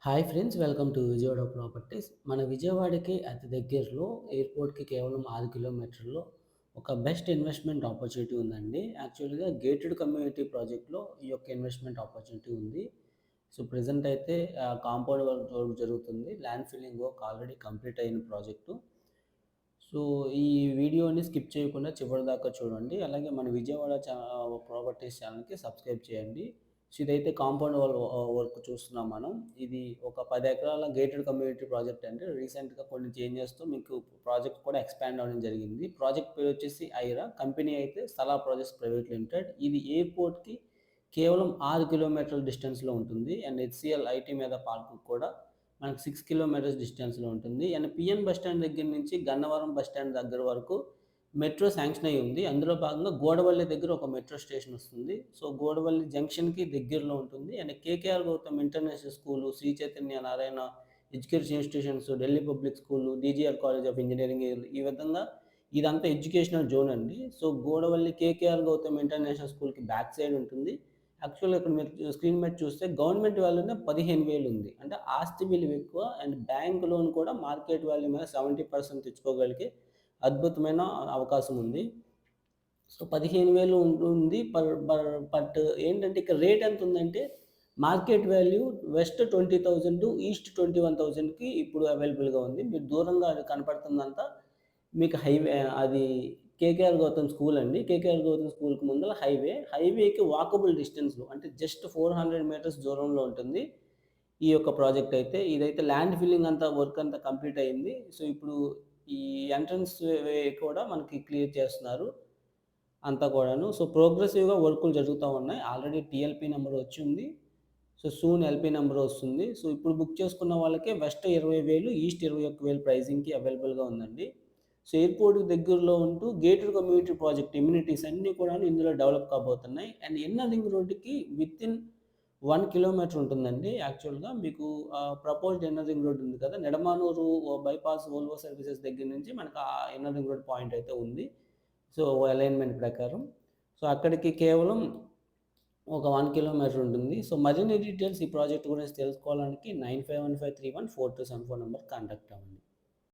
Hi friends, welcome to Vijayawada properties. మన విజయవాడకి అతి దగ్గరలో ఎయిర్పోర్ట్‌కి కేవలం 6 కిలోమీటర్‌లో ఒక బెస్ట్ ఇన్వెస్ట్‌మెంట్ ఆపర్చునిటీ ఉందండి. యాక్చువల్‌గా గేటెడ్ కమ్యూనిటీ ప్రాజెక్ట్‌లో ఈ యొక్క ఇన్వెస్ట్‌మెంట్ ఆపర్చునిటీ ఉంది. సో, ప్రెజెంట్ అయితే కాంపౌండ్ వర్క్ జరుగుతుంది. Land filling work already complete అయిన ప్రాజెక్టు. సో, ఈ వీడియోని స్కిప్ చేయకుండా చివరిదాకా చూడండి. అలాగే మన విజయవాడ ప్రాపర్టీస్ ఛానల్‌కి సబ్స్క్రైబ్ చేయండి. సో, ఇదైతే కాంపౌండ్ వర్క్ చూస్తున్నాం మనం. ఇది ఒక 10 ఎకరాల గేటెడ్ కమ్యూనిటీ ప్రాజెక్ట్ అండి. రీసెంట్‌గా కొన్ని చేంజెస్‌తో మీకు ప్రాజెక్ట్ కూడా ఎక్స్‌పాండ్ అవ్వడం జరిగింది. ప్రాజెక్ట్ పేరు వచ్చేసి ఐరా. కంపెనీ అయితే స్థలా ప్రాజెక్ట్స్ ప్రైవేట్ లిమిటెడ్. ఇది ఎయిర్‌పోర్ట్‌కి కేవలం 6 కిలోమీటర్ల డిస్టెన్స్‌లో ఉంటుంది. అండ్ హెచ్‌సీఎల్ ఐటీ మీద పార్క్‌కి కూడా మనకు 6 కిలోమీటర్స్ డిస్టెన్స్‌లో ఉంటుంది. అండ్ పిఎన్ బస్ స్టాండ్ దగ్గర నుంచి గన్నవరం బస్ స్టాండ్ దగ్గర వరకు మెట్రో శాంక్షన్ అయ్యి ఉంది. అందులో భాగంగా గోడవల్లి దగ్గర ఒక మెట్రో స్టేషన్ వస్తుంది. సో, గోడవల్లి జంక్షన్‌కి దగ్గరలో ఉంటుంది. And KKR Gautam international school, Sri Chaitanya Narayana education institutions, Delhi public school, DGR college of engineering ఈ విధంగా ఇదంతా ఎడ్యుకేషనల్ జోన్ అండి. So, Godavalli KKR Gautam international స్కూల్‌కి బ్యాక్ సైడ్ ఉంటుంది. యాక్చువల్‌గా ఇక్కడ మీరు స్క్రీన్ మీద చూస్తే గవర్నమెంట్ వాల్యూనే 15,000 ఉంది. అంటే ఆస్తి విలువ ఎక్కువ అండ్ బ్యాంక్ లోన్ కూడా మార్కెట్ వాల్యూ మీద 70% తెచ్చుకోగలిగే అద్భుతమైన అవకాశం ఉంది. సో, 15,000 ఉంటుంది. బట్ ఏంటంటే ఇక్కడ రేట్ ఎంతుందంటే మార్కెట్ వాల్యూ వెస్ట్ 20,000 ఈస్ట్ 21,000కి ఇప్పుడు అవైలబుల్‌గా ఉంది. మీరు దూరంగా అది కనపడుతుందంతా మీకు హైవే అది కేకేఆర్ గౌతమ్ స్కూల్ అండి. కేకేఆర్ గౌతమ్ స్కూల్‌కి ముందల హైవే. హైవేకి వాకబుల్ డిస్టెన్స్‌లో అంటే జస్ట్ 400 మీటర్స్ దూరంలో ఉంటుంది. ఈ యొక్క ప్రాజెక్ట్ అయితే. ఇదైతే ల్యాండ్ ఫిల్లింగ్ అంతా వర్క్ అంతా కంప్లీట్ అయింది. సో, ఇప్పుడు ఈ ఎంట్రన్స్ వే కూడా మనకి క్లియర్ చేస్తున్నారు. అంతా కూడాను. సో, ప్రోగ్రెసివ్‌గా వర్కులు జరుగుతా ఉన్నాయి. ఆల్రెడీ టీఎల్‌పీ నంబర్ వచ్చింది. సో, సూన్ ఎల్‌పీ నంబర్ వస్తుంది. సో, ఇప్పుడు బుక్ చేసుకున్న వాళ్ళకే వెస్ట్ 20,000, ఈస్ట్ 21,000 ప్రైజింగ్‌కి అవైలబుల్‌గా ఉందండి. సో, ఎయిర్‌పోర్ట్‌కి దగ్గరలో ఉంటూ గేటెడ్ కమ్యూనిటీ ప్రాజెక్ట్ ఎమ్యూనిటీస్ అన్నీ కూడాను ఇందులో డెవలప్ కాబోతున్నాయి. అండ్ ఇన్నర్ రింగ్ రోడ్డుకి వితిన్ 1 కిలోమీటర్ ఉంటుందండి. యాక్చువల్‌గా మీకు ప్రపోజ్డ్ ఇన్నర్ రింగ్ రోడ్ ఉంది కదా! నిడమానూరు బైపాస్ వోల్వో సర్వీసెస్ దగ్గర నుంచి మనకు ఆ ఇన్నర్ రింగ్ రోడ్ పాయింట్ అయితే ఉంది. సో, అలైన్‌మెంట్ ప్రకారం. సో, అక్కడికి కేవలం ఒక 1 కిలోమీటర్ ఉంటుంది. సో, మరిన్ని డీటెయిల్స్ ఈ ప్రాజెక్ట్ గురించి తెలుసుకోవడానికి 9515314274 నంబర్‌కి కాంటాక్ట్ అవ్వండి.